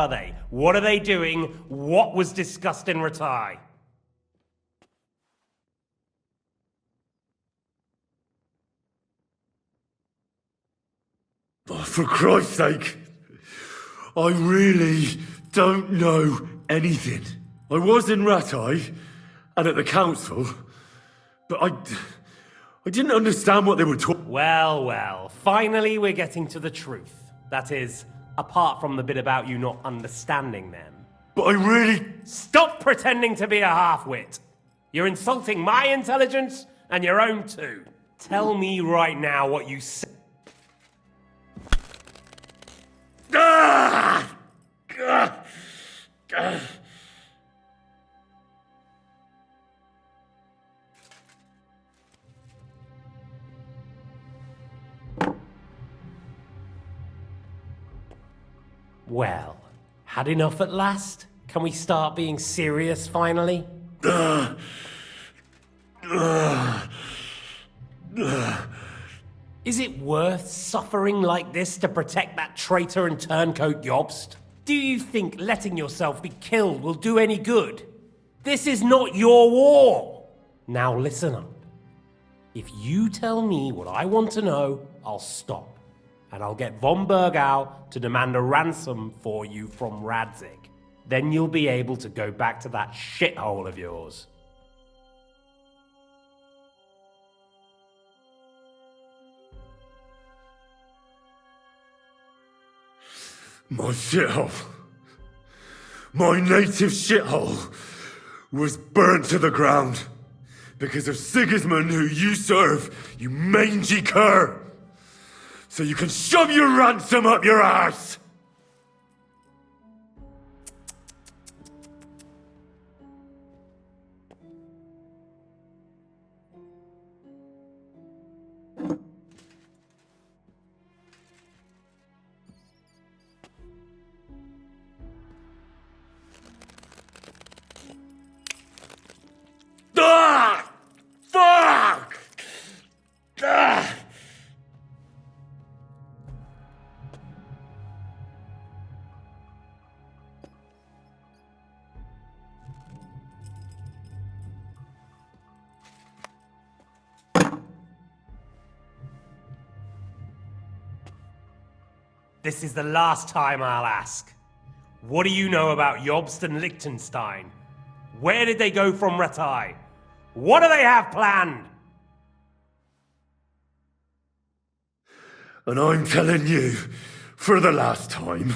are they? What are they doing? What was discussed in Ratai? Oh, for Christ's sake, I really don't know anything. I was in Ratai and at the council, but I didn't understand what they were talking. Well, finally we're getting to the truth. That is, apart from the bit about you not understanding them. But I really... Stop pretending to be a half-wit. You're insulting my intelligence and your own too. Tell me right now what you said. Well, had enough at last? Can we start being serious finally? Is it worth suffering like this to protect that traitor and turncoat Jobst? Do you think letting yourself be killed will do any good? This is not your war! Now listen up. If you tell me what I want to know, I'll stop. And I'll get von Bergau to demand a ransom for you from Radzig. Then you'll be able to go back to that shithole of yours. My shithole. My native shithole was burnt to the ground because of Sigismund, who you serve, you mangy cur. So you can shove your ransom up your arse! Ah! Fuck! Ah! This is the last time I'll ask. What do you know about Jobst and Liechtenstein? Where did they go from Ratai? What do they have planned? And I'm telling you, for the last time,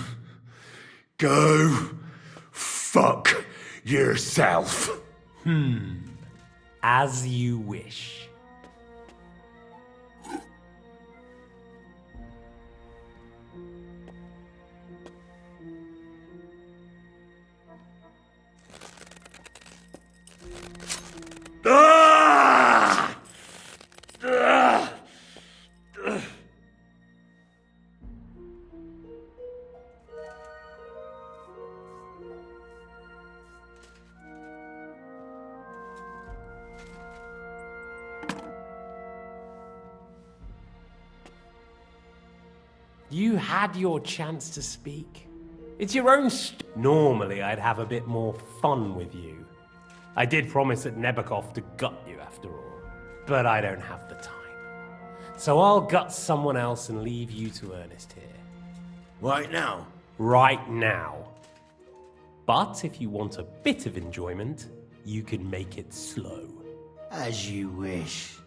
go fuck yourself. As you wish. Ah! Ah! You had your chance to speak. It's your own Normally, I'd have a bit more fun with you. I did promise at Nebakov to gut you after all, but I don't have the time. So I'll gut someone else and leave you to Ernest here. Right now? Right now. But if you want a bit of enjoyment, you can make it slow. As you wish.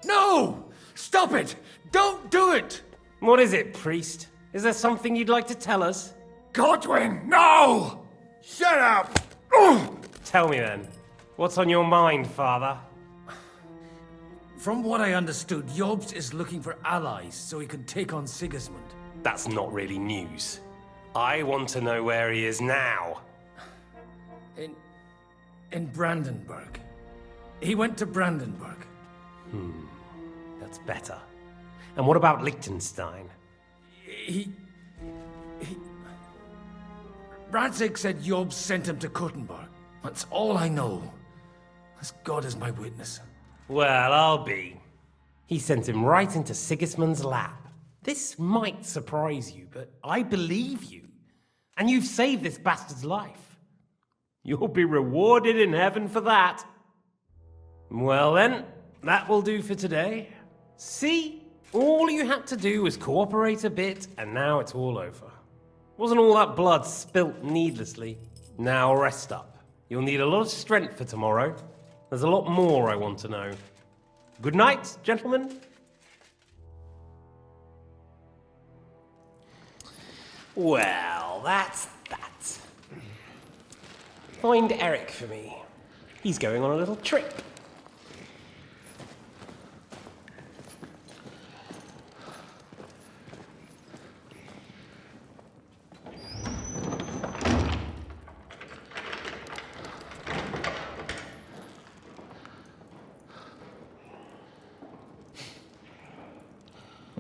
No! Stop it! Don't do it! What is it, priest? Is there something you'd like to tell us? Godwin, no! Shut up! Tell me then. What's on your mind, father? From what I understood, Jobst is looking for allies so he can take on Sigismund. That's not really news. I want to know where he is now. In Brandenburg. He went to Brandenburg. That's better. And what about Liechtenstein? Radzig said Jobst sent him to Kuttenberg. That's all I know. As God is my witness. Well, I'll be. He sent him right into Sigismund's lap. This might surprise you, but I believe you. And you've saved this bastard's life. You'll be rewarded in heaven for that. Well then, that will do for today. See? All you had to do was cooperate a bit, and now it's all over. Wasn't all that blood spilt needlessly. Now rest up. You'll need a lot of strength for tomorrow. There's a lot more I want to know. Good night, gentlemen. Well, that's that. Find Eric for me. He's going on a little trip.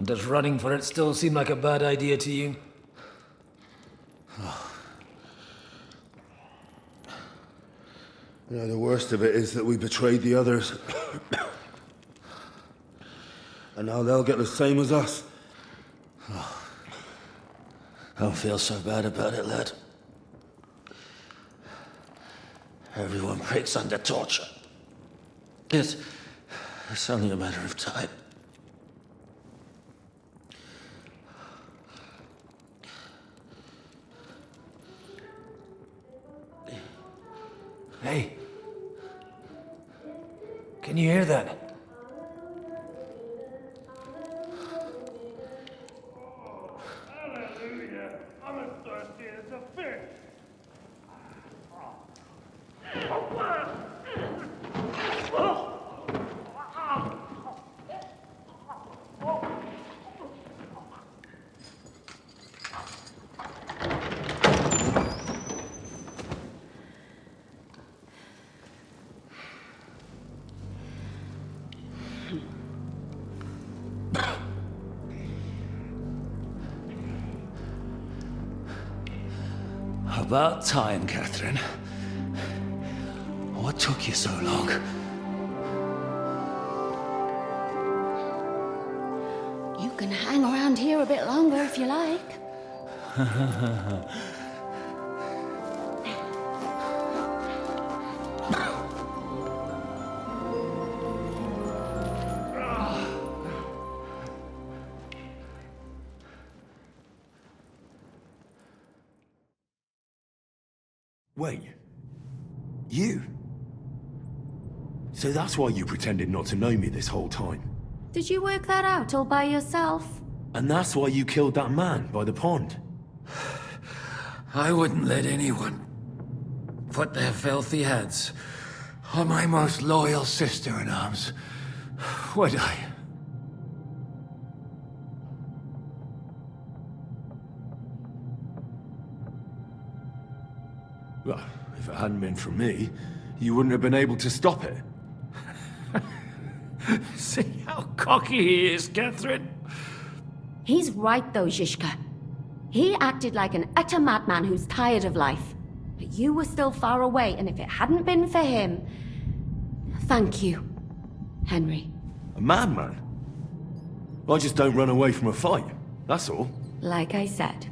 Does running for it still seem like a bad idea to you? You know, the worst of it is that we betrayed the others. And now they'll get the same as us. Don't feel so bad about it, lad. Everyone breaks under torture. It's only a matter of time. Hey. Can you hear that? Hallelujah! I'm as thirsty as a fish. About time, Catherine. What took you so long? You can hang around here a bit longer if you like. Wait. You? So that's why you pretended not to know me this whole time? Did you work that out all by yourself? And that's why you killed that man by the pond? I wouldn't let anyone put their filthy hands on my most loyal sister-in-arms, would I? Well, if it hadn't been for me, you wouldn't have been able to stop it. See how cocky he is, Catherine? He's right though, Zizka. He acted like an utter madman who's tired of life. But you were still far away, and if it hadn't been for him... Thank you, Henry. A madman? I just don't run away from a fight, that's all. Like I said,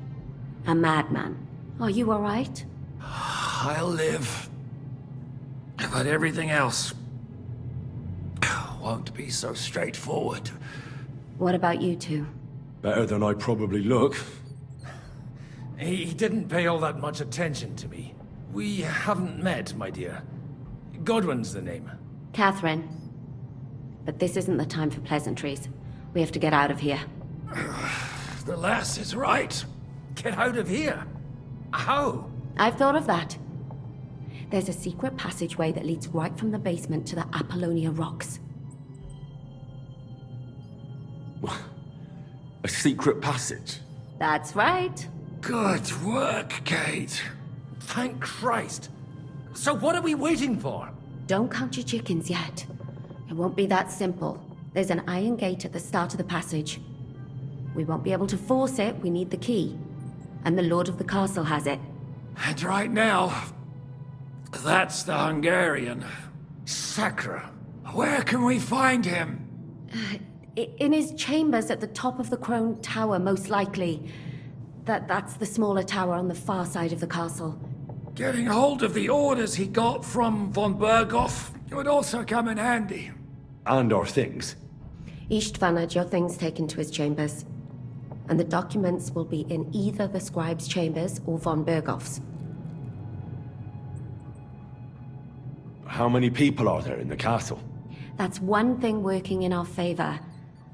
a madman. Are you all right? I'll live. But everything else won't be so straightforward. What about you two? Better than I probably look. He didn't pay all that much attention to me. We haven't met, my dear. Godwin's the name. Catherine. But this isn't the time for pleasantries. We have to get out of here. The lass is right. Get out of here. How? I've thought of that. There's a secret passageway that leads right from the basement to the Apollonia Rocks. A secret passage? That's right. Good work, Kate. Thank Christ. So what are we waiting for? Don't count your chickens yet. It won't be that simple. There's an iron gate at the start of the passage. We won't be able to force it, we need the key. And the Lord of the Castle has it. And right now, that's the Hungarian. Sakra. Where can we find him? In his chambers at the top of the Crone Tower, most likely. That's the smaller tower on the far side of the castle. Getting hold of the orders he got from von Berghoff would also come in handy. And our things. Istvan had your things taken to his chambers. And the documents will be in either the scribe's chambers or von Berghoff's. How many people are there in the castle? That's one thing working in our favor.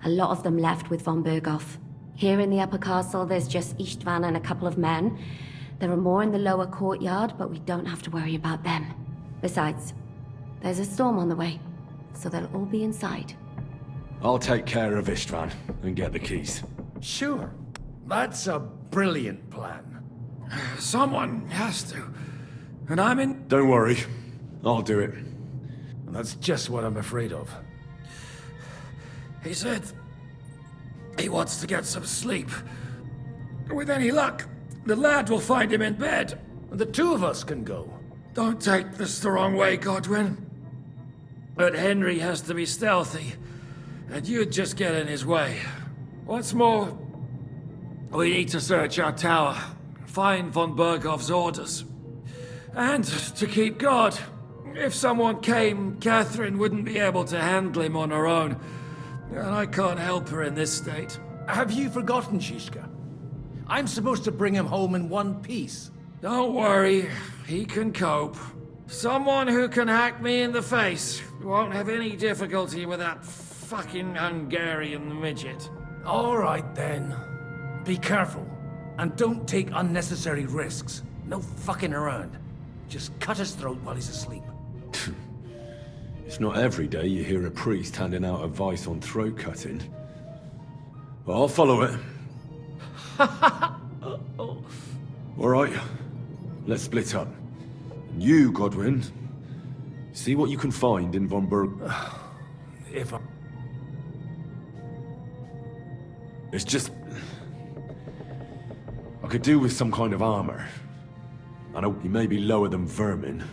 A lot of them left with von Berghoff. Here in the upper castle, there's just Istvan and a couple of men. There are more in the lower courtyard, but we don't have to worry about them. Besides, there's a storm on the way, so they'll all be inside. I'll take care of Istvan and get the keys. Sure. That's a brilliant plan. Someone has to. And I'm in... Don't worry. I'll do it. That's just what I'm afraid of. He said he wants to get some sleep. With any luck, the lad will find him in bed. The two of us can go. Don't take this the wrong way, Godwin. But Henry has to be stealthy, and you'd just get in his way. What's more, we need to search our tower, find von Berghoff's orders. And to keep guard. If someone came, Catherine wouldn't be able to handle him on her own. And I can't help her in this state. Have you forgotten, Shishka? I'm supposed to bring him home in one piece. Don't worry, he can cope. Someone who can hack me in the face won't have any difficulty with that fucking Hungarian midget. All right, then. Be careful. And don't take unnecessary risks. No fucking around. Just cut his throat while he's asleep. It's not every day you hear a priest handing out advice on throat cutting. But I'll follow it. All right, let's split up. And you, Godwin, see what you can find in von Berg. If I... It's just... I could do with some kind of armor. I know he may be lower than vermin,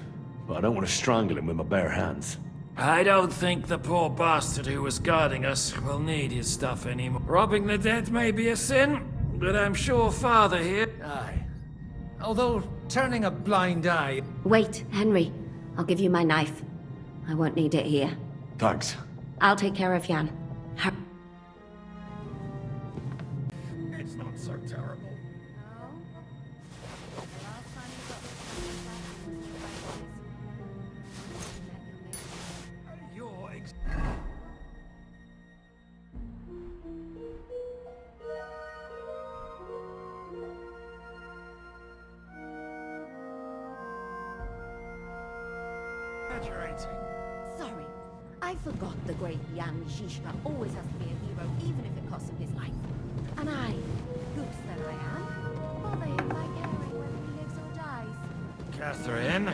but I don't want to strangle him with my bare hands. I don't think the poor bastard who was guarding us will need his stuff anymore. Robbing the dead may be a sin, but I'm sure Father here... Aye. Although, turning a blind eye... Wait, Henry. I'll give you my knife. I won't need it here. Thanks. I'll take care of Jan. It's not so terrible. You're exaggerating. Sorry. I forgot the great Jan Zizka always has to be a hero, even if it costs him his life. And I, goose that I am, bother him by caring whether he lives or dies. Catherine?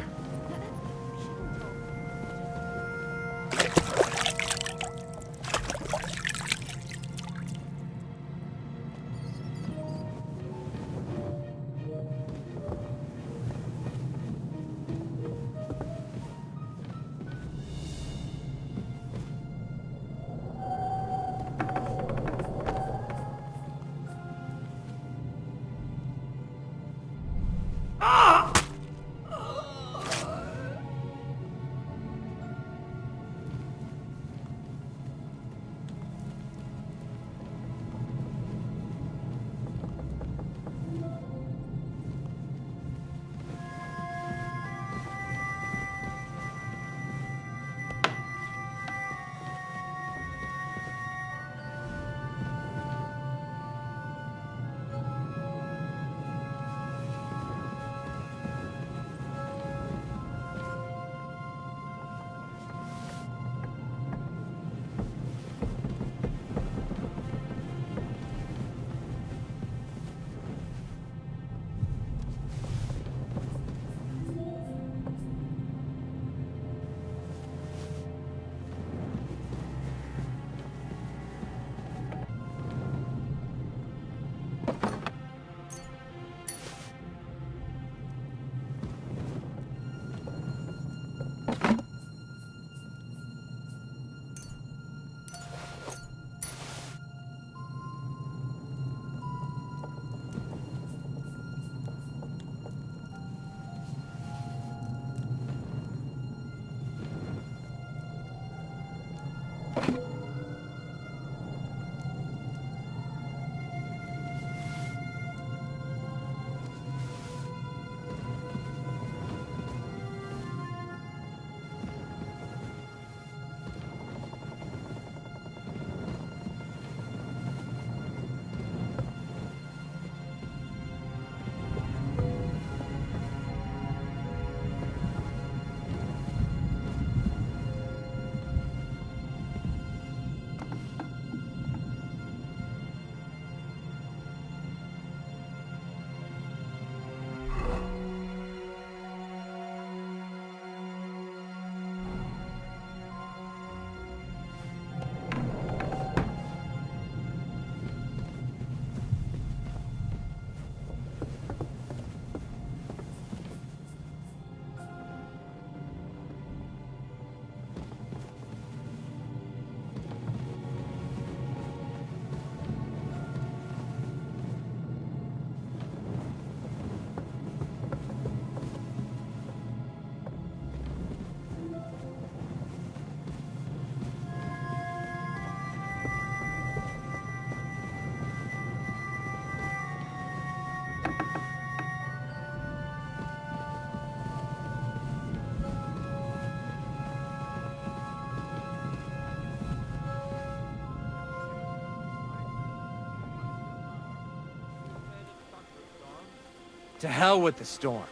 To hell with the storm.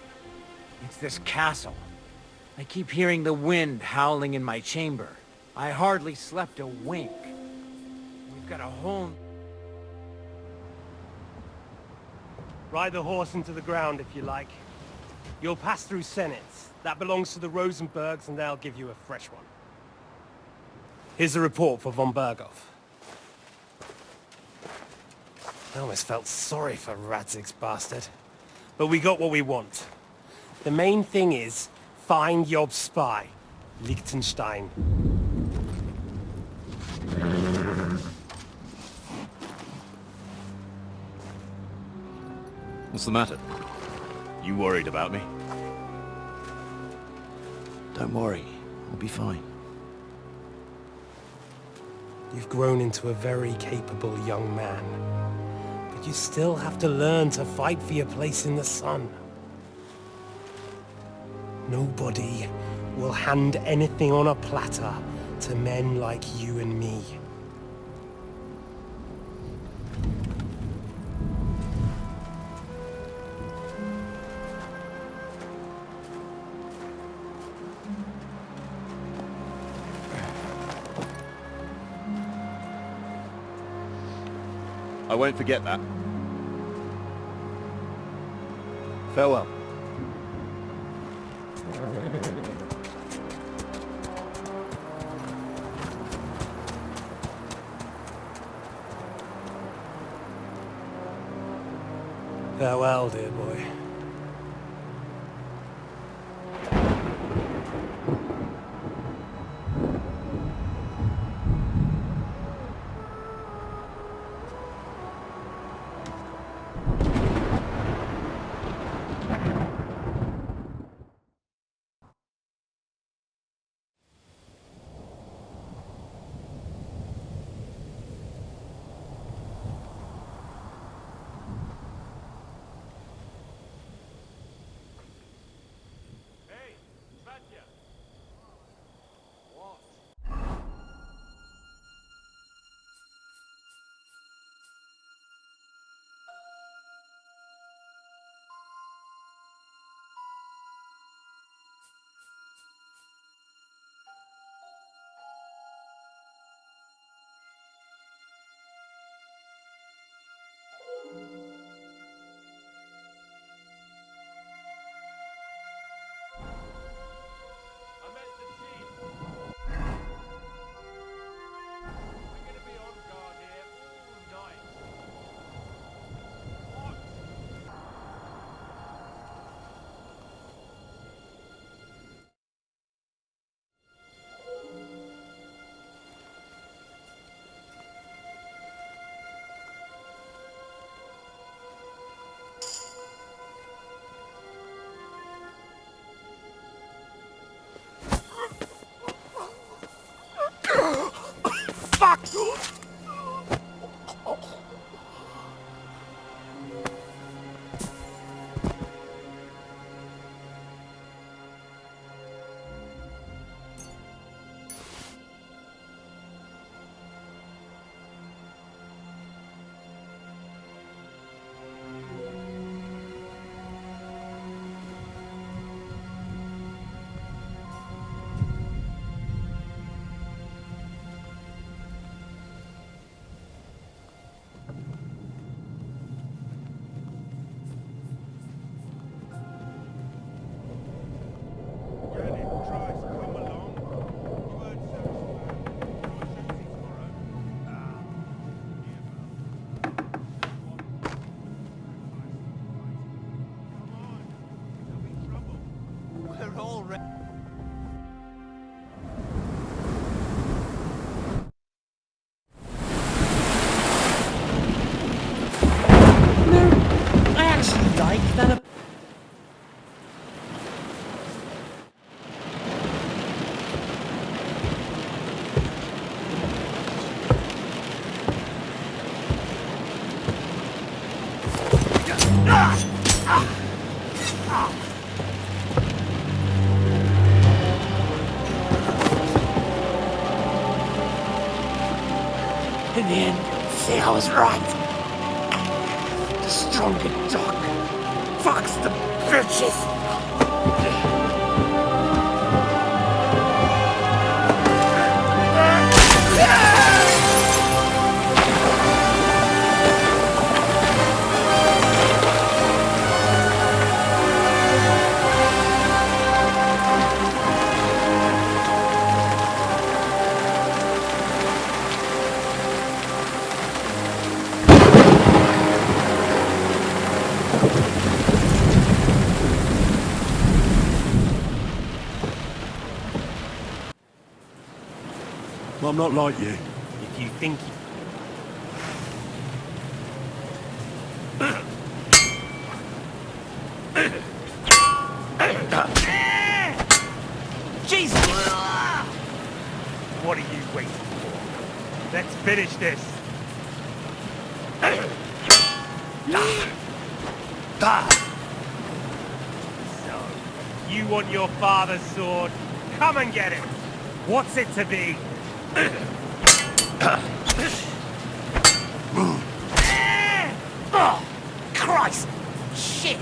It's this castle. I keep hearing the wind howling in my chamber. I hardly slept a wink. We've got a whole... Ride the horse into the ground if you like. You'll pass through Senates. That belongs to the Rosenbergs, and they'll give you a fresh one. Here's a report for von Berghoff. I almost felt sorry for Radzig's bastard. But we got what we want. The main thing is, find Job's spy, Liechtenstein. What's the matter? You worried about me? Don't worry, we'll be fine. You've grown into a very capable young man. But you still have to learn to fight for your place in the sun. Nobody will hand anything on a platter to men like you and me. I won't forget that. Farewell. Farewell, dear boy. In the end, you'll see I was right. The stronger dog Fucks the bitches! I'm not like you. If you think you... Jesus! What are you waiting for? Let's finish this. So, you want your father's sword? Come and get it. What's it to be? Oh, Christ! Shit!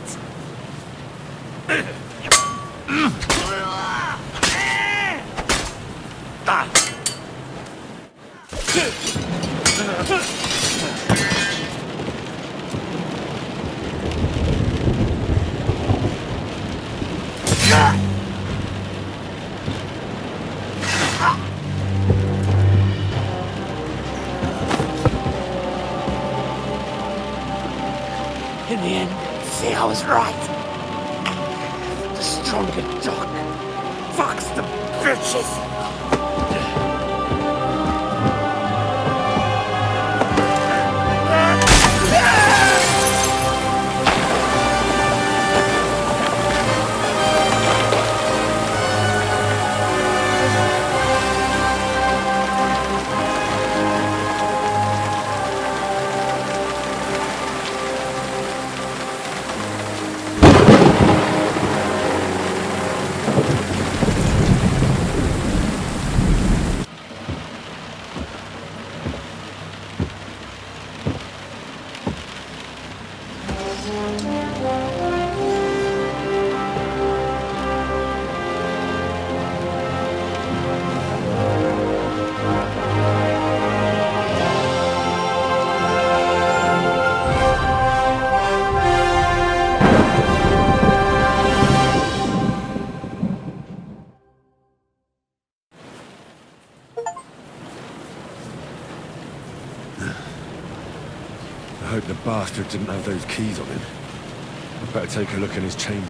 In the end, see, I was right. The stronger dog. Fucks the bitches! I hope the bastard didn't have those keys on him. I'd better take a look in his chamber.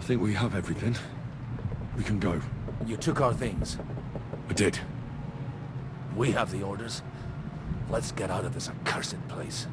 think we have everything. We can go. You took our things. I did. We have the orders. Let's get out of this accursed place.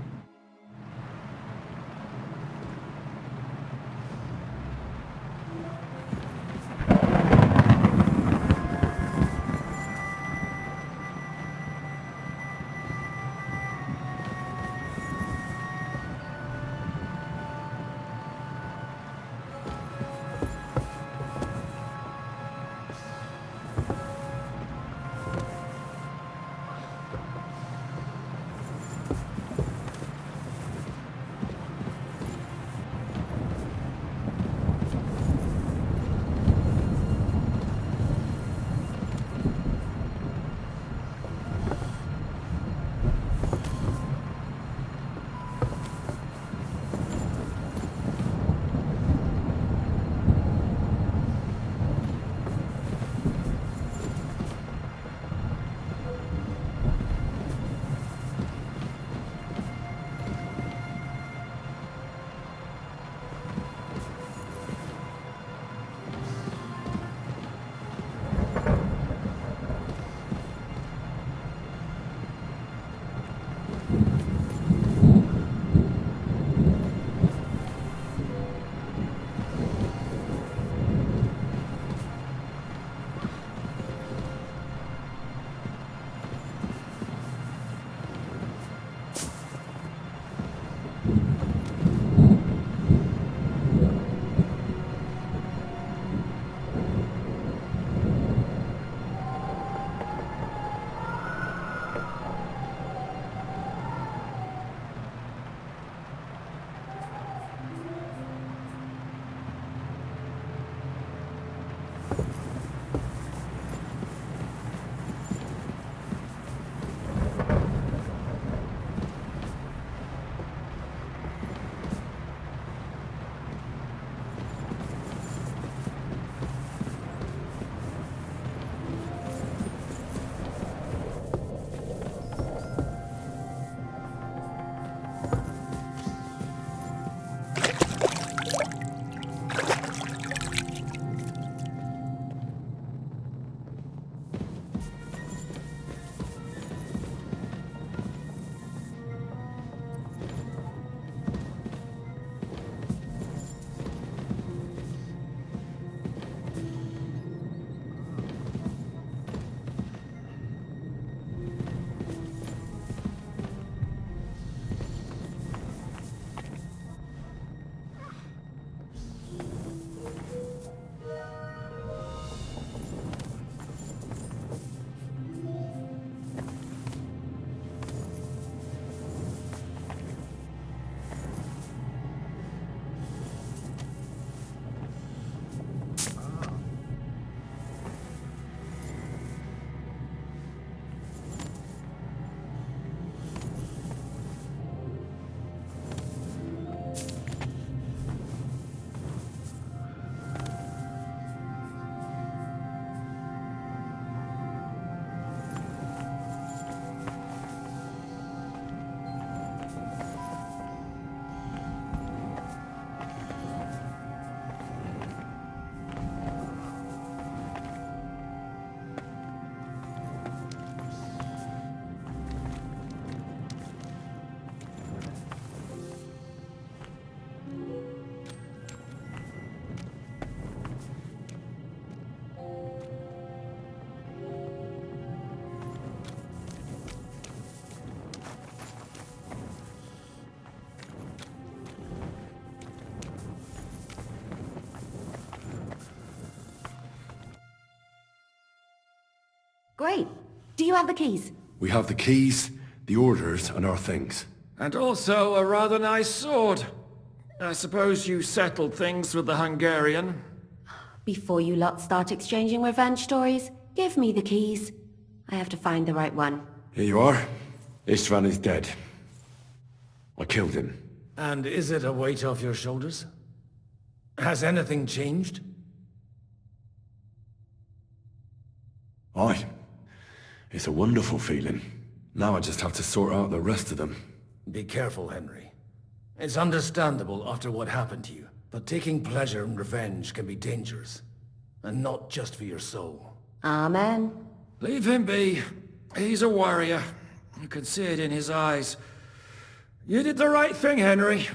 Great. Do you have the keys? We have the keys, the orders, and our things. And also a rather nice sword. I suppose you settled things with the Hungarian. Before you lot start exchanging revenge stories, give me the keys. I have to find the right one. Here you are. Istvan is dead. I killed him. And is it a weight off your shoulders? Has anything changed? Aye. It's a wonderful feeling. Now I just have to sort out the rest of them. Be careful, Henry. It's understandable after what happened to you. But taking pleasure in revenge can be dangerous. And not just for your soul. Amen. Leave him be. He's a warrior. You can see it in his eyes. You did the right thing, Henry.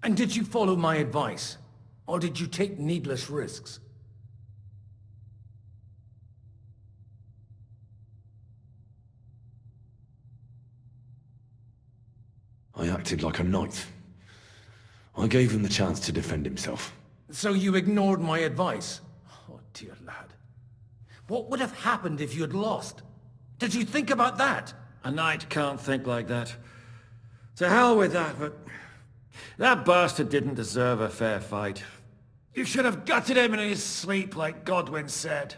And did you follow my advice? Or did you take needless risks? I acted like a knight. I gave him the chance to defend himself. So you ignored my advice? Oh, dear lad. What would have happened if you had lost? Did you think about that? A knight can't think like that. To hell with that, but... that bastard didn't deserve a fair fight. You should have gutted him in his sleep, like Godwin said.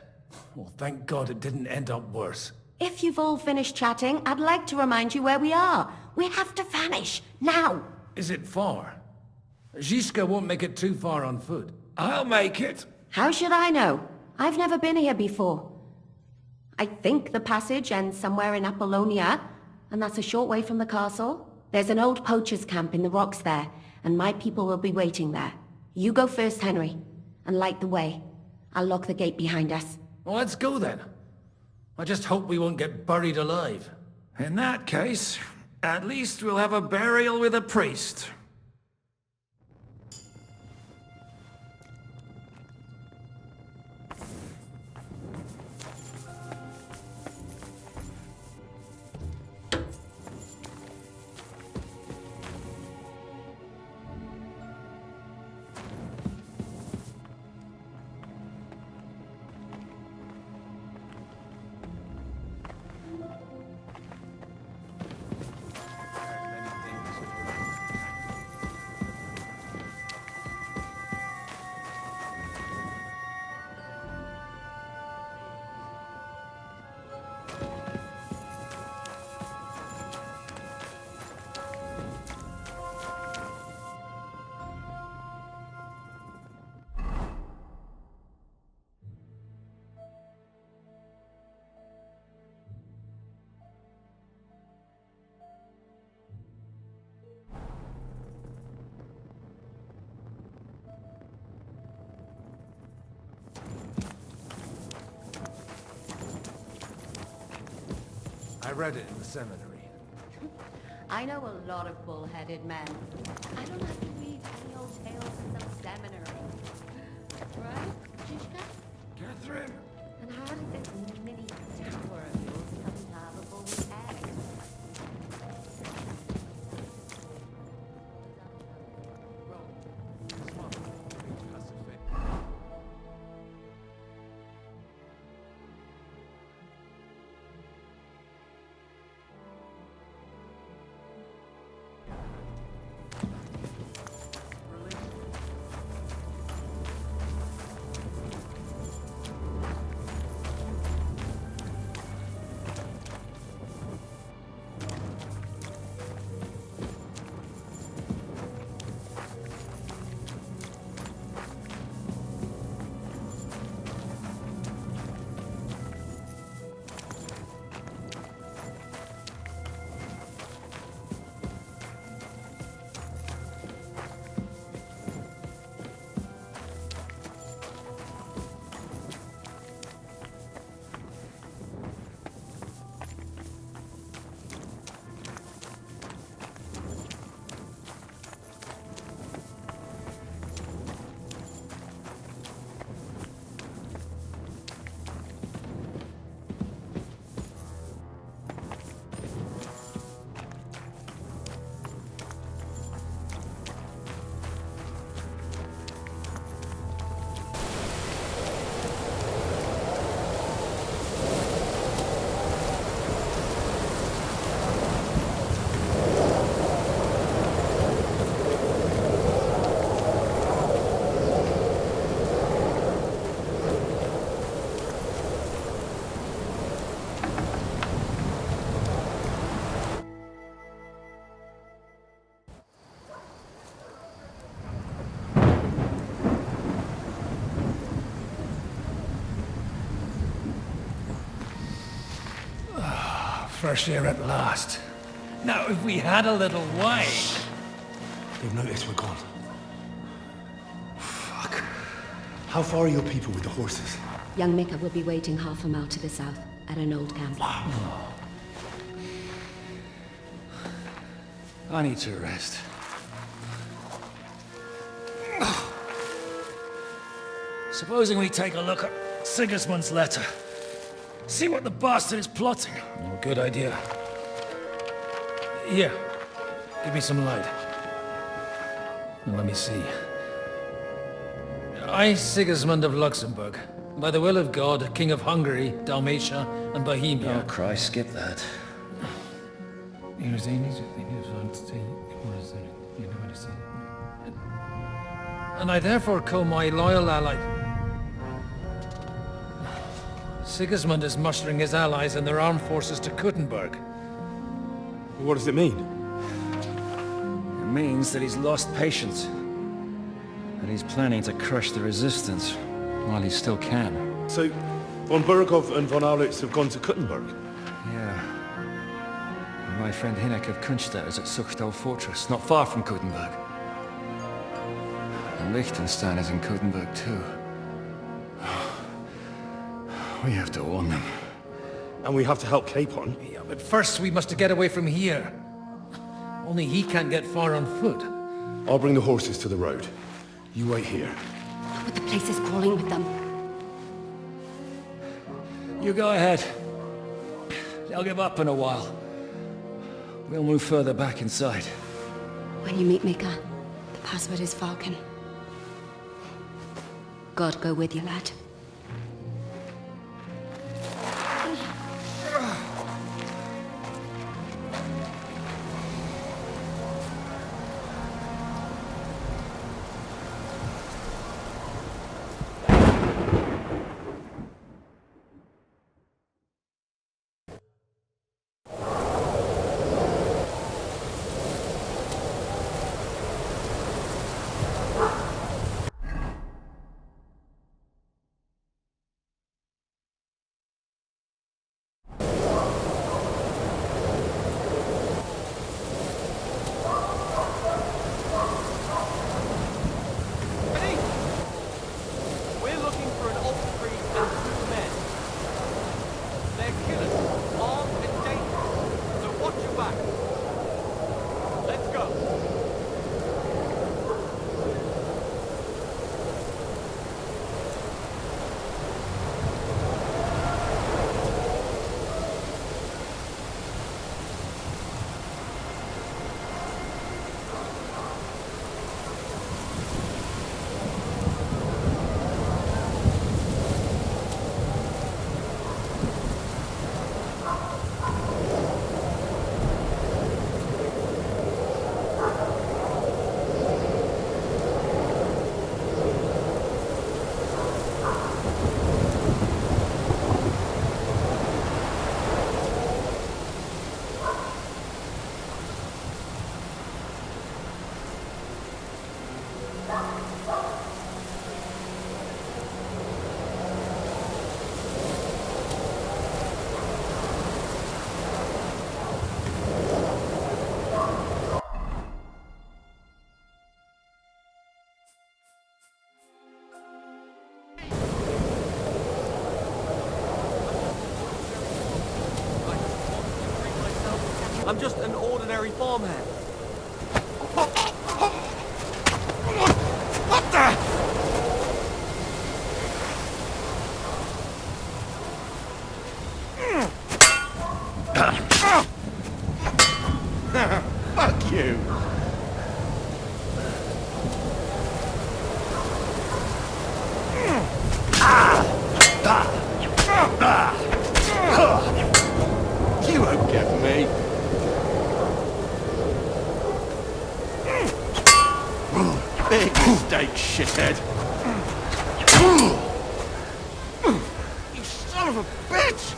Well, thank God it didn't end up worse. If you've all finished chatting, I'd like to remind you where we are. We have to vanish, now! Is it far? Zizka won't make it too far on foot. I'll make it. How should I know? I've never been here before. I think the passage ends somewhere in Apollonia, and that's a short way from the castle. There's an old poacher's camp in the rocks there, and my people will be waiting there. You go first, Henry, and light the way. I'll lock the gate behind us. Well, let's go then. I just hope we won't get buried alive. In that case, at least we'll have a burial with a priest. I read it in the seminary. I know a lot of bull-headed men. I don't have to read any old tales in some seminary. Right, Zizka? Catherine! And how did this mini tower of yours come to have a bull's head? Fresh air at last. Now, if we had a little wine... They've noticed we're gone. How far are your people with the horses? Young Mika will be waiting half a mile to the south, at an old camp. I need to rest. Supposing we take a look at Sigismund's letter. See what the bastard is plotting. Oh, good idea. Here, give me some light. Now, let me see. I, Sigismund of Luxembourg, by the will of God, King of Hungary, Dalmatia, and Bohemia. Oh, Christ, skip that. And I therefore call my loyal ally... Sigismund is mustering his allies and their armed forces to Kuttenberg. What does it mean? It means that he's lost patience. And he's planning to crush the resistance while he still can. So, von Burgov and von Aulitz have gone to Kuttenberg? Yeah. And my friend Hinek of Kunstadt is at Suchtal Fortress, not far from Kuttenberg. And Liechtenstein is in Kuttenberg too. We have to warn them. And we have to help Capon? Yeah, but first we must get away from here. Only he can't get far on foot. I'll bring the horses to the road. You wait here. But the place is crawling with them. You go ahead. They'll give up in a while. We'll move further back inside. When you meet Mika, the password is Falcon. God go with you, lad. I'm just an ordinary farmhand. What the? Fuck you! You won't get me. Big mistake, shithead. You son of a bitch!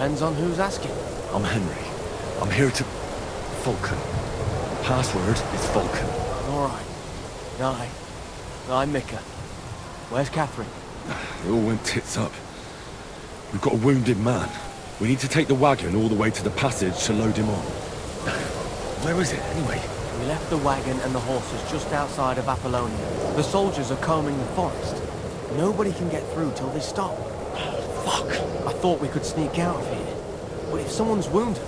Depends on who's asking. I'm Henry. I'm here to... Falcon. Password is Falcon. Alright. I'm Mika. Where's Catherine? It all went tits up. We've got a wounded man. We need to take the wagon all the way to the passage to load him on. Where is it, anyway? We left the wagon and the horses just outside of Apollonia. The soldiers are combing the forest. Nobody can get through till they stop. Fuck! I thought we could sneak out of here. But if someone's wounded...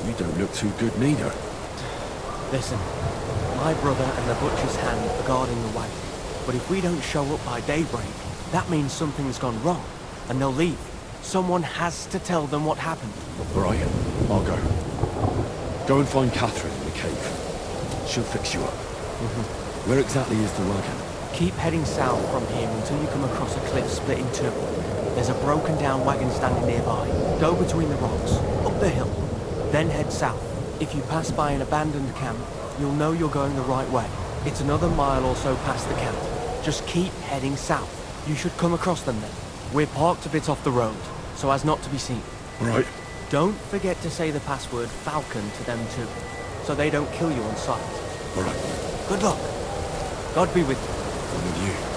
You don't look too good neither. Listen, my brother and the butcher's hand are guarding the wagon. But if we don't show up by daybreak, that means something's gone wrong, and they'll leave. Someone has to tell them what happened. All right, I'll go. Go and find Catherine in the cave. She'll fix you up. Where exactly is the wagon? Keep heading south from here until you come across a cliff split in two. There's a broken down wagon standing nearby. Go between the rocks, up the hill, then head south. If you pass by an abandoned camp, you'll know you're going the right way. It's another mile or so past the camp. Just keep heading south. You should come across them then. We're parked a bit off the road, so as not to be seen. All right. Don't forget to say the password Falcon to them too, so they don't kill you on sight. All right. Good luck. God be with you. I'm with you.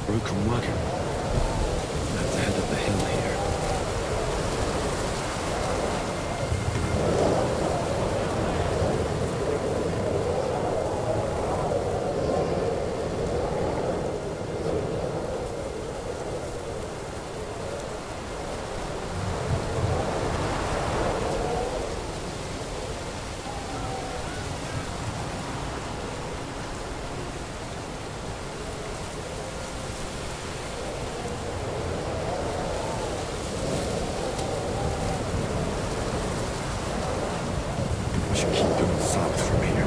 broken wagon. I have to head up the hill here. We should keep going south from here.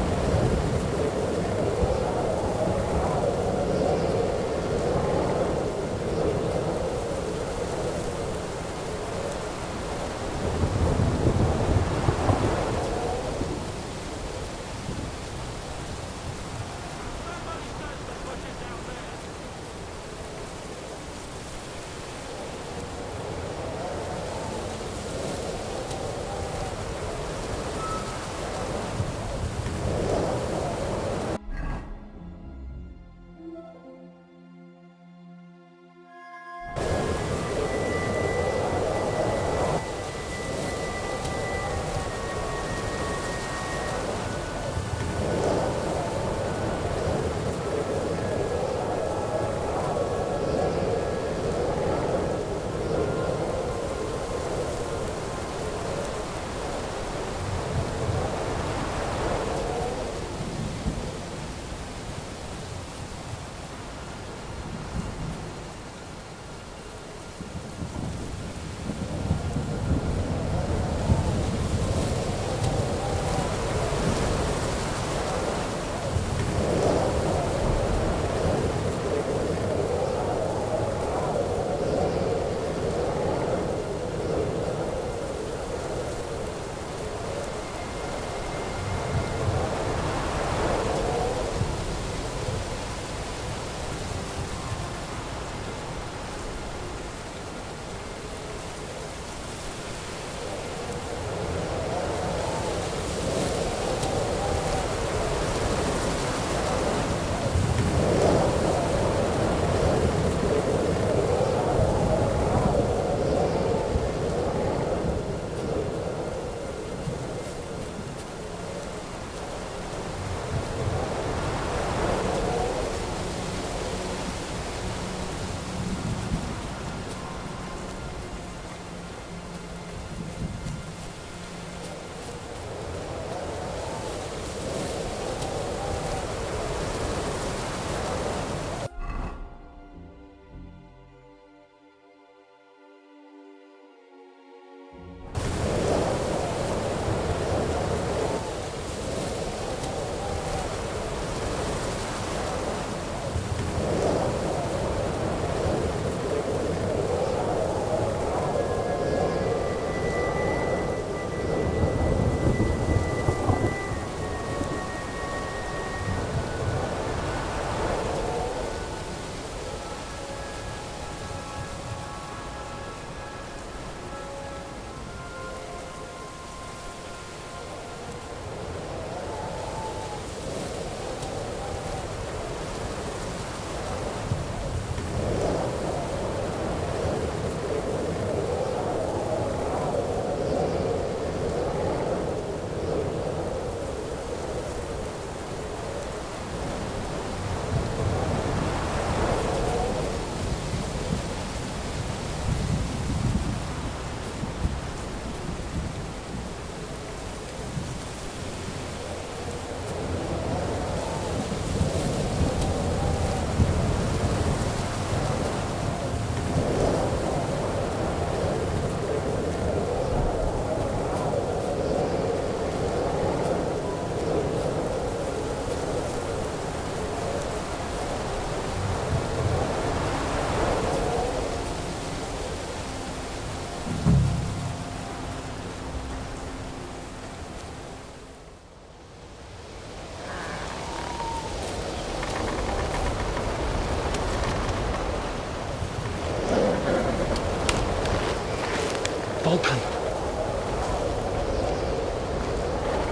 Vulcan!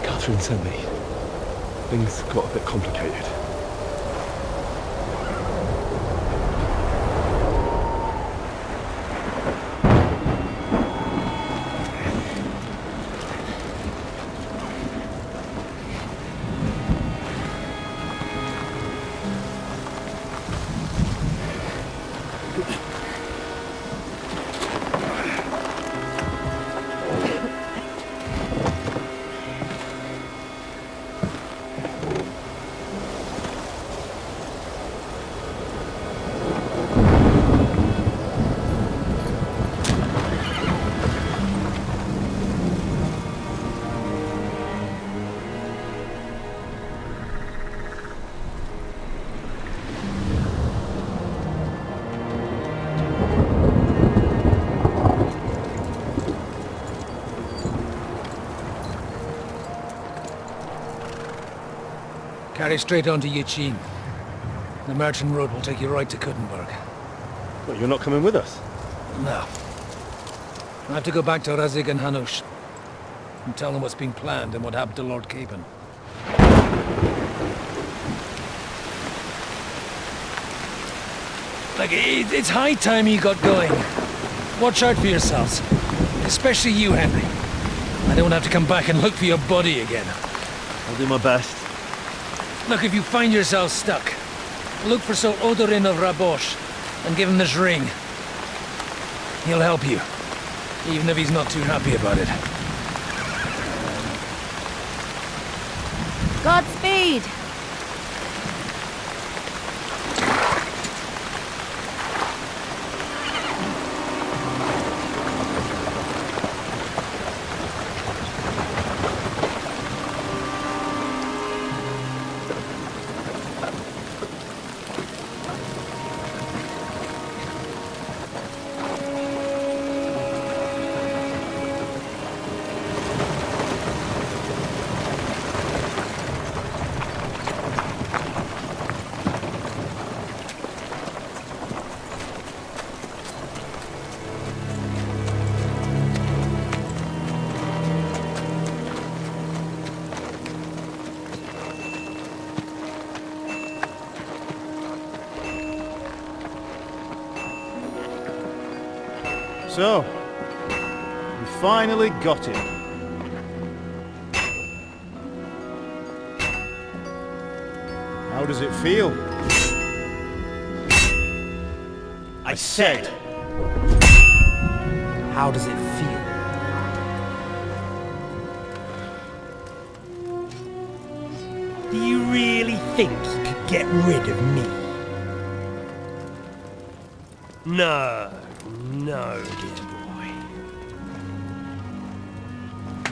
Catherine sent me. Things got a bit complicated. Carry straight on to Yichin. The merchant road will take you right to Kuttenberg. But you're not coming with us? No. I have to go back to Razik and Hanush and tell them what's being planned and what happened to Lord Capen. Like, it's high time you got going. Watch out for yourselves. Especially you, Henry. I don't have to come back and look for your body again. I'll do my best. Look, if you find yourself stuck, look for Sir Odorin of Rabosh and give him this ring. He'll help you, even if he's not too happy about it. Godspeed! So, we finally got him. How does it feel? I said, how does it feel? Do you really think you could get rid of me? No, no, dear boy.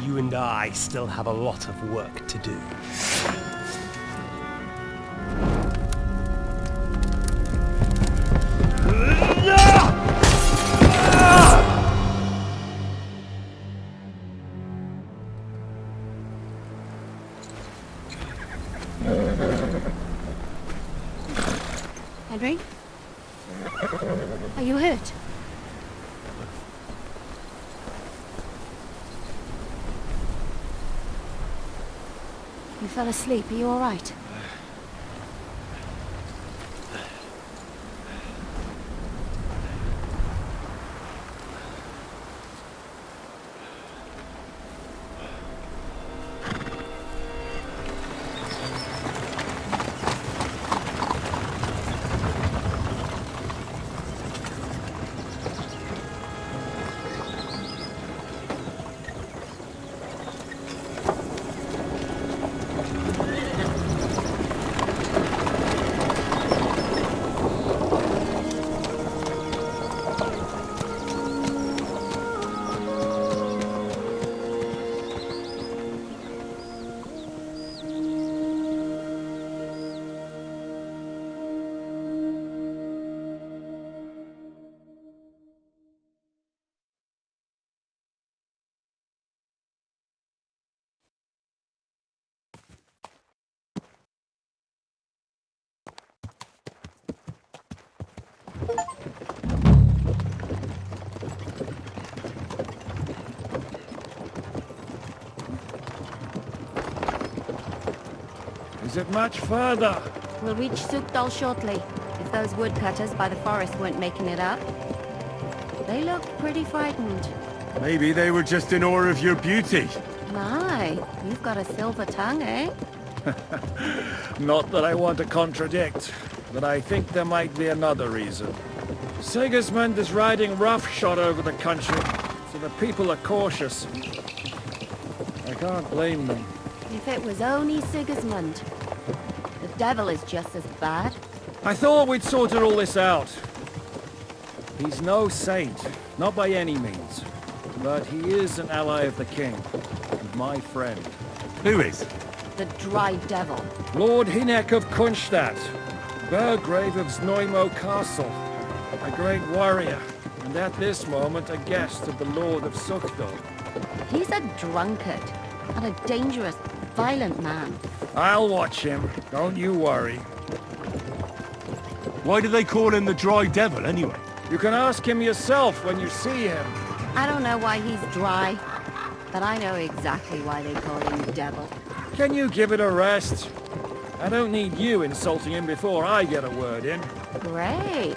You and I still have a lot of work to do. Henry? Are you hurt? You fell asleep. Are you all right? Is it much further? We'll reach Sukdal shortly, if those woodcutters by the forest weren't making it up. They looked pretty frightened. Maybe they were just in awe of your beauty. My, you've got a silver tongue, eh? Not that I want to contradict, but I think there might be another reason. Sigismund is riding roughshod over the country, so the people are cautious. I can't blame them. If it was only Sigismund. The devil is just as bad. I thought we'd sorted all this out. He's no saint, not by any means. But he is an ally of the king, and my friend. Who is? The dry devil. Lord Hynek of Kunstadt, Burgrave of Znojmo Castle, a great warrior, and at this moment a guest of the Lord of Sukdo. He's a drunkard, and a dangerous, violent man. I'll watch him, don't you worry. Why do they call him the Dry Devil, anyway? You can ask him yourself when you see him. I don't know why he's dry, but I know exactly why they call him the devil. Can you give it a rest? I don't need you insulting him before I get a word in. Great.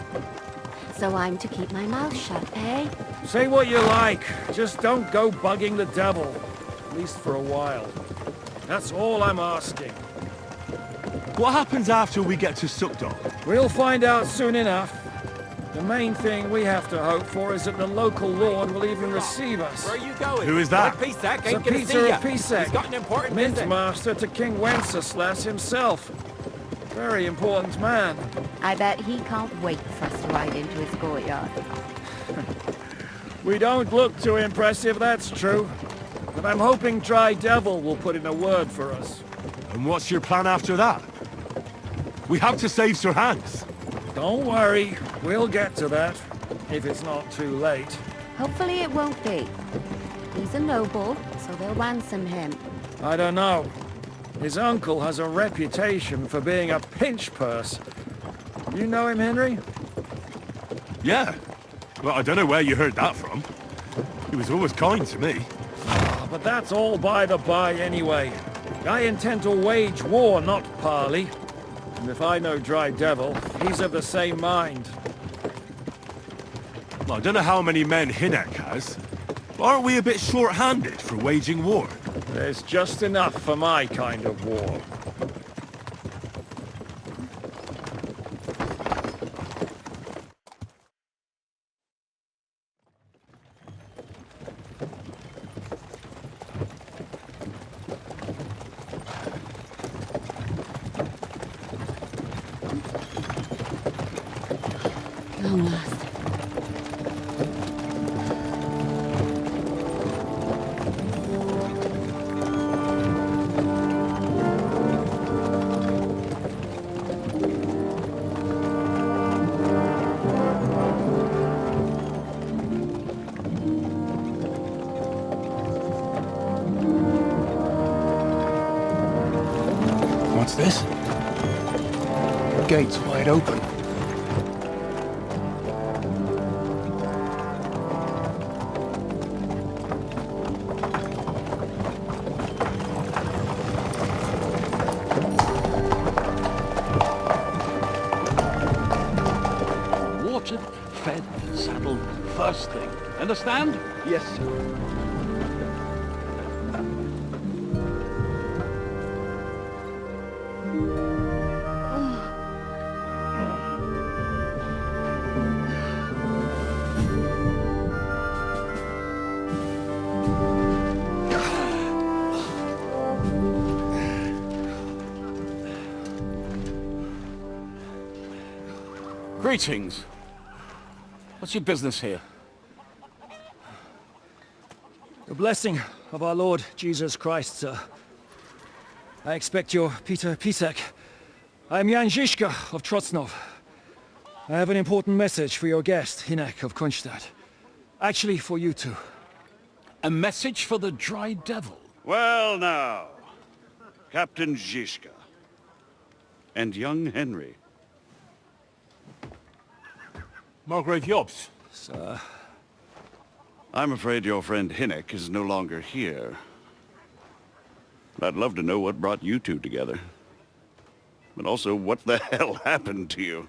So I'm to keep my mouth shut, eh? Say what you like, just don't go bugging the devil. At least for a while. That's all I'm asking. What happens after we get to Sukdal? We'll find out soon enough. The main thing we have to hope for is that the local lord will even receive us. Where are you going? Who is that? Pisek Sir ain't gonna see Peter ya. of Pisek, He's got an important Mint visit. Master to King Wenceslas himself. Very important man. I bet he can't wait for us to ride into his courtyard. We don't look too impressive, that's true. But I'm hoping Dry Devil will put in a word for us. And what's your plan after that? We have to save Sir Hans. Don't worry, we'll get to that, if it's not too late. Hopefully it won't be. He's a noble, so they'll ransom him. I don't know. His uncle has a reputation for being a pinch purse. You know him, Henry? Yeah. Well, I don't know where you heard that from. He was always kind to me. But that's all by the by anyway. I intend to wage war, not parley. And if I know Dry Devil, he's of the same mind. Well, I don't know how many men Hynek has, but aren't we a bit short-handed for waging war? There's just enough for my kind of war. Long last. What's this? The gate's wide open. Watered, fed, saddled, first thing. Understand? Yes, sir. Greetings. What's your business here? The blessing of our Lord Jesus Christ, sir. I expect you're Peter Pisek. I'm Jan Žižka of Trocnov. I have an important message for your guest, Hynek of Kunstadt. Actually, for you two. A message for the Dry Devil? Well now, Captain Žižka. And young Henry. Margrave Jobst. Sir. I'm afraid your friend Hynek is no longer here. I'd love to know what brought you two together. But also, what the hell happened to you?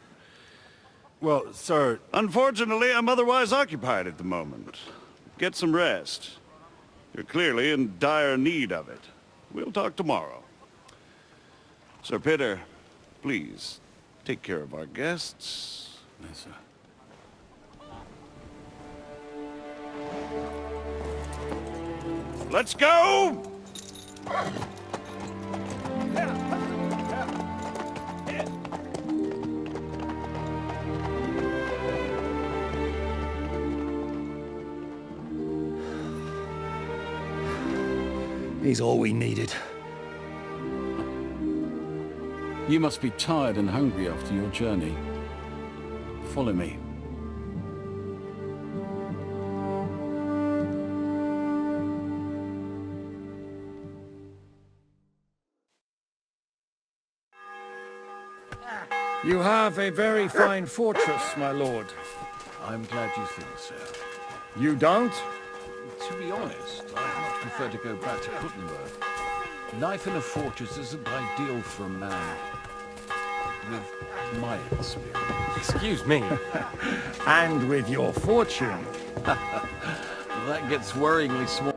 Well, sir... Unfortunately, I'm otherwise occupied at the moment. Get some rest. You're clearly in dire need of it. We'll talk tomorrow. Sir Peter, please, take care of our guests. Yes, sir. Let's go! He's all we needed. You must be tired and hungry after your journey. Follow me. You have a very fine fortress, my lord. I'm glad you think so. You don't? To be honest, I'd much prefer to go back to Kuttenberg. Life in a fortress isn't ideal for a man with my experience. Excuse me. And with your fortune. That gets worryingly small.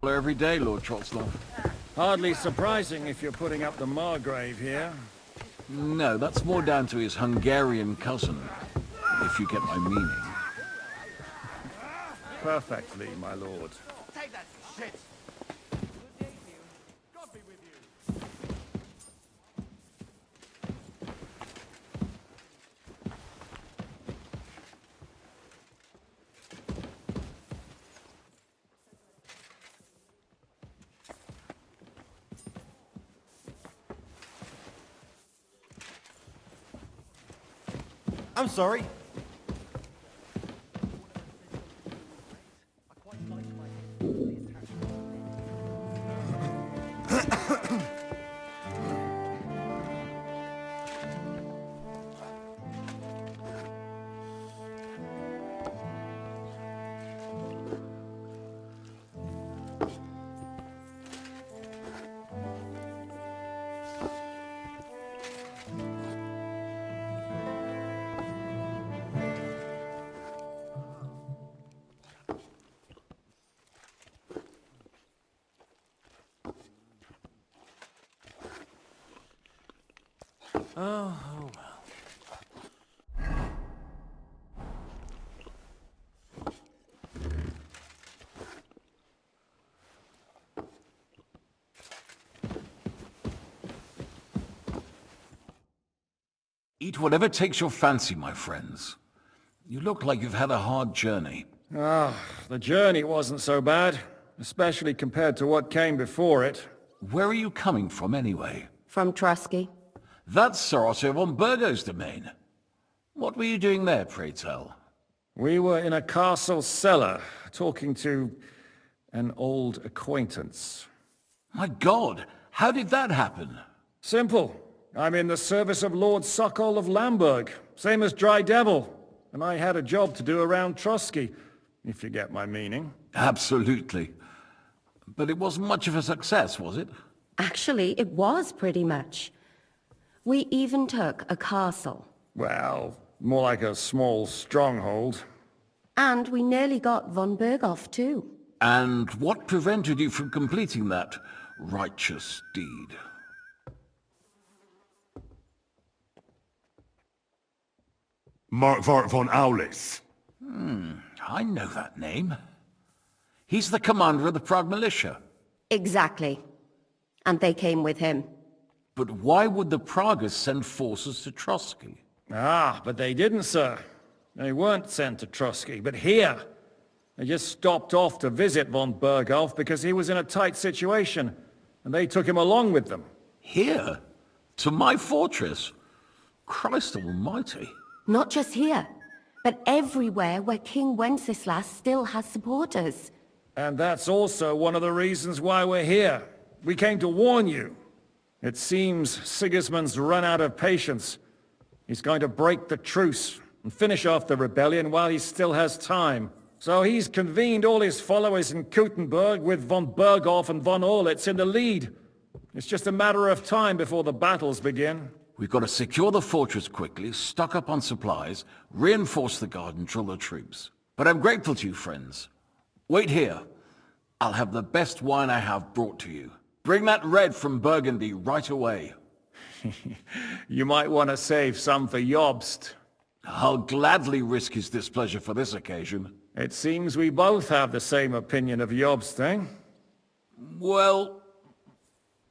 Every day, Lord Trotzlov. Hardly surprising if you're putting up the Margrave here. No, that's more down to his Hungarian cousin, if you get my meaning. Perfectly, my lord. Take that shit! God be with you. I'm sorry. Oh well. Eat whatever takes your fancy, my friends. You look like you've had a hard journey. Ah, the journey wasn't so bad, especially compared to what came before it. Where are you coming from, anyway? From Trusky. That's Sir Otto von Burgo's domain. What were you doing there, pray tell? We were in a castle cellar, talking to an old acquaintance. My God, how did that happen? Simple. I'm in the service of Lord Sokol of Lamberg, same as Dry Devil, and I had a job to do around Trusky, if you get my meaning. Absolutely. But it wasn't much of a success, was it? Actually, it was pretty much. We even took a castle. Well, more like a small stronghold. And we nearly got von Berghoff too. And what prevented you from completing that righteous deed? Markvart von Aulis. I know that name. He's the commander of the Prague militia. Exactly. And they came with him. But why would the Praguers send forces to Trotsky? Ah, but they didn't, sir. They weren't sent to Trusky, but here. They just stopped off to visit von Berghoff because he was in a tight situation, and they took him along with them. Here? To my fortress? Christ almighty. Not just here, but everywhere where King Wenceslas still has supporters. And that's also one of the reasons why we're here. We came to warn you. It seems Sigismund's run out of patience. He's going to break the truce and finish off the rebellion while he still has time. So he's convened all his followers in Kuttenberg with von Berghoff and von Orlitz in the lead. It's just a matter of time before the battles begin. We've got to secure the fortress quickly, stock up on supplies, reinforce the guard and drill the troops. But I'm grateful to you, friends. Wait here. I'll have the best wine I have brought to you. Bring that red from Burgundy right away. You might want to save some for Jobst. I'll gladly risk his displeasure for this occasion. It seems we both have the same opinion of Jobst, eh? Well,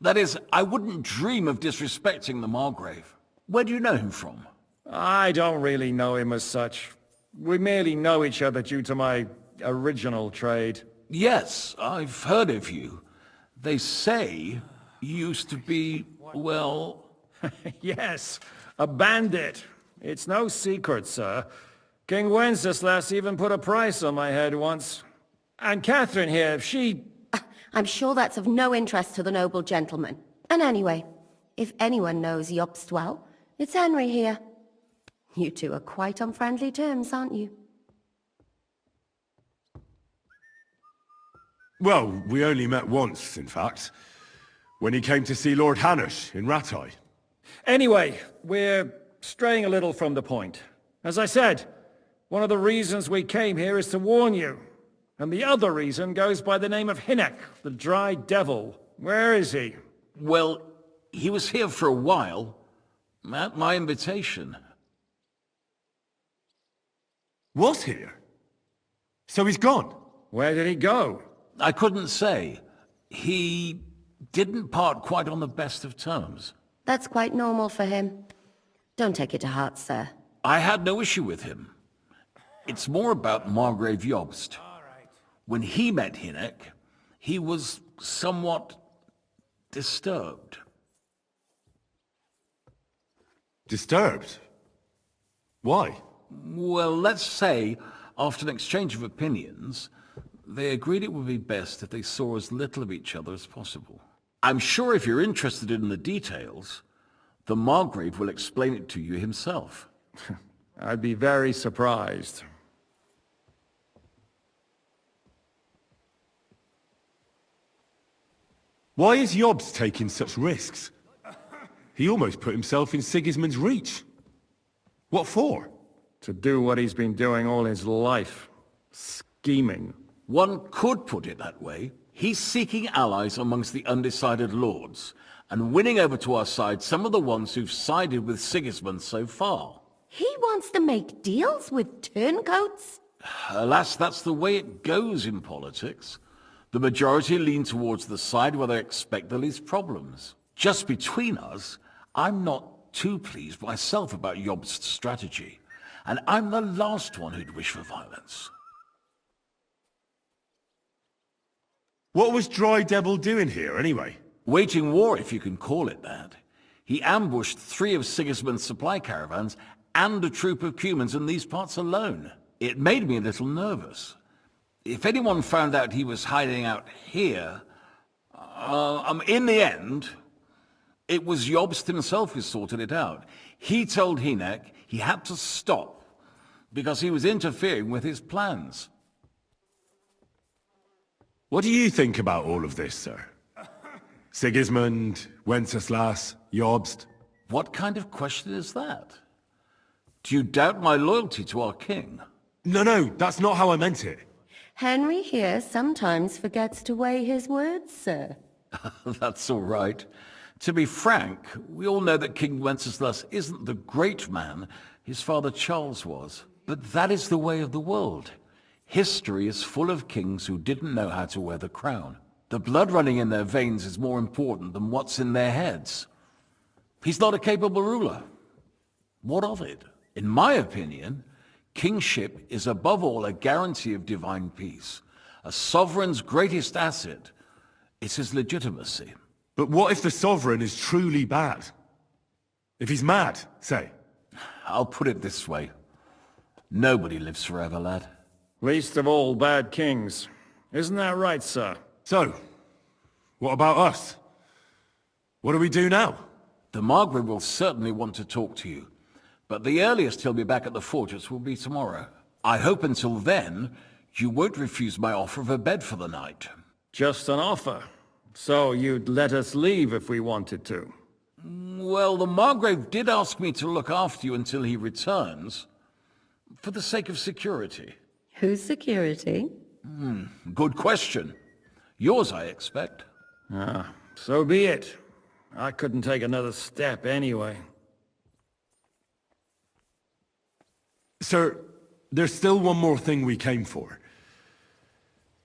that is, I wouldn't dream of disrespecting the Margrave. Where do you know him from? I don't really know him as such. We merely know each other due to my original trade. Yes, I've heard of you. They say you used to be, well... Yes, a bandit. It's no secret, sir. King Wenceslas even put a price on my head once. And Catherine here, she... I'm sure that's of no interest to the noble gentleman. And anyway, if anyone knows Jobst well, it's Henry here. You two are quite on friendly terms, aren't you? Well, we only met once, in fact. When he came to see Lord Hanush in Rattay. Anyway, we're straying a little from the point. As I said, one of the reasons we came here is to warn you. And the other reason goes by the name of Hinek, the Dry Devil. Where is he? Well, he was here for a while, at my invitation. Was here? So he's gone? Where did he go? I couldn't say. He didn't part quite on the best of terms. That's quite normal for him. Don't take it to heart, sir. I had no issue with him. It's more about Margrave Jobst. When he met Hinek, he was somewhat disturbed. Disturbed? Why? Well, let's say, after an exchange of opinions, they agreed it would be best if they saw as little of each other as possible. I'm sure if you're interested in the details, the Margrave will explain it to you himself. I'd be very surprised. Why is Jobst taking such risks? He almost put himself in Sigismund's reach. What for? To do what he's been doing all his life. Scheming. One could put it that way. He's seeking allies amongst the undecided lords, and winning over to our side some of the ones who've sided with Sigismund so far. He wants to make deals with turncoats? Alas, that's the way it goes in politics. The majority lean towards the side where they expect the least problems. Just between us, I'm not too pleased myself about Jobst's strategy, and I'm the last one who'd wish for violence. What was Dry Devil doing here, anyway? Waging war, if you can call it that. He ambushed 3 of Sigismund's supply caravans and a troop of Cumans in these parts alone. It made me a little nervous. If anyone found out he was hiding out here, in the end, it was Jobst himself who sorted it out. He told Hinek he had to stop because he was interfering with his plans. What do you think about all of this, sir? Sigismund, Wenceslas, Jobst? What kind of question is that? Do you doubt my loyalty to our king? No, that's not how I meant it. Henry here sometimes forgets to weigh his words, sir. That's all right. To be frank, we all know that King Wenceslas isn't the great man his father Charles was. But that is the way of the world. History is full of kings who didn't know how to wear the crown. The blood running in their veins is more important than what's in their heads. He's not a capable ruler. What of it? In my opinion, kingship is above all a guarantee of divine peace. A sovereign's greatest asset is his legitimacy. But what if the sovereign is truly bad? If he's mad, say? I'll put it this way. Nobody lives forever, lad. Least of all bad kings. Isn't that right, sir? So, what about us? What do we do now? The Margrave will certainly want to talk to you, but the earliest he'll be back at the fortress will be tomorrow. I hope until then, you won't refuse my offer of a bed for the night. Just an offer. So you'd let us leave if we wanted to? Well, the Margrave did ask me to look after you until he returns, for the sake of security. Whose security? Good question. Yours, I expect. Ah, so be it. I couldn't take another step anyway. Sir, there's still one more thing we came for.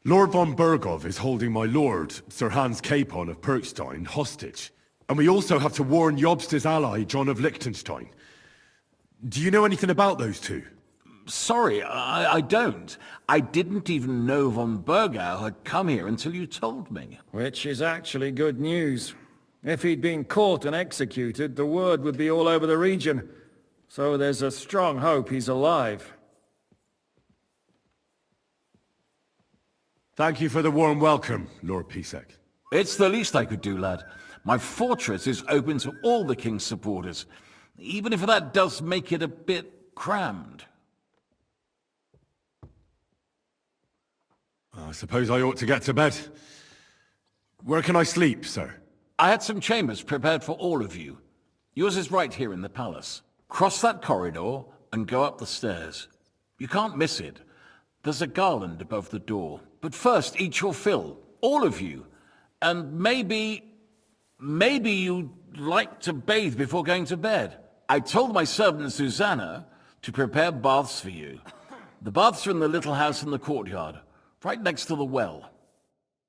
Lord von Bergov is holding my lord, Sir Hans Capon of Perkstein, hostage. And we also have to warn Jobst's ally, John of Liechtenstein. Do you know anything about those two? Sorry, I don't. I didn't even know von Bergau had come here until you told me. Which is actually good news. If he'd been caught and executed, the word would be all over the region. So there's a strong hope he's alive. Thank you for the warm welcome, Lord Pisek. It's the least I could do, lad. My fortress is open to all the king's supporters, even if that does make it a bit crammed. I suppose I ought to get to bed. Where can I sleep, sir? I had some chambers prepared for all of you. Yours is right here in the palace. Cross that corridor and go up the stairs. You can't miss it. There's a garland above the door. But first, eat your fill. All of you. And maybe you'd like to bathe before going to bed. I told my servant Susanna to prepare baths for you. The baths are in the little house in the courtyard, right next to the well.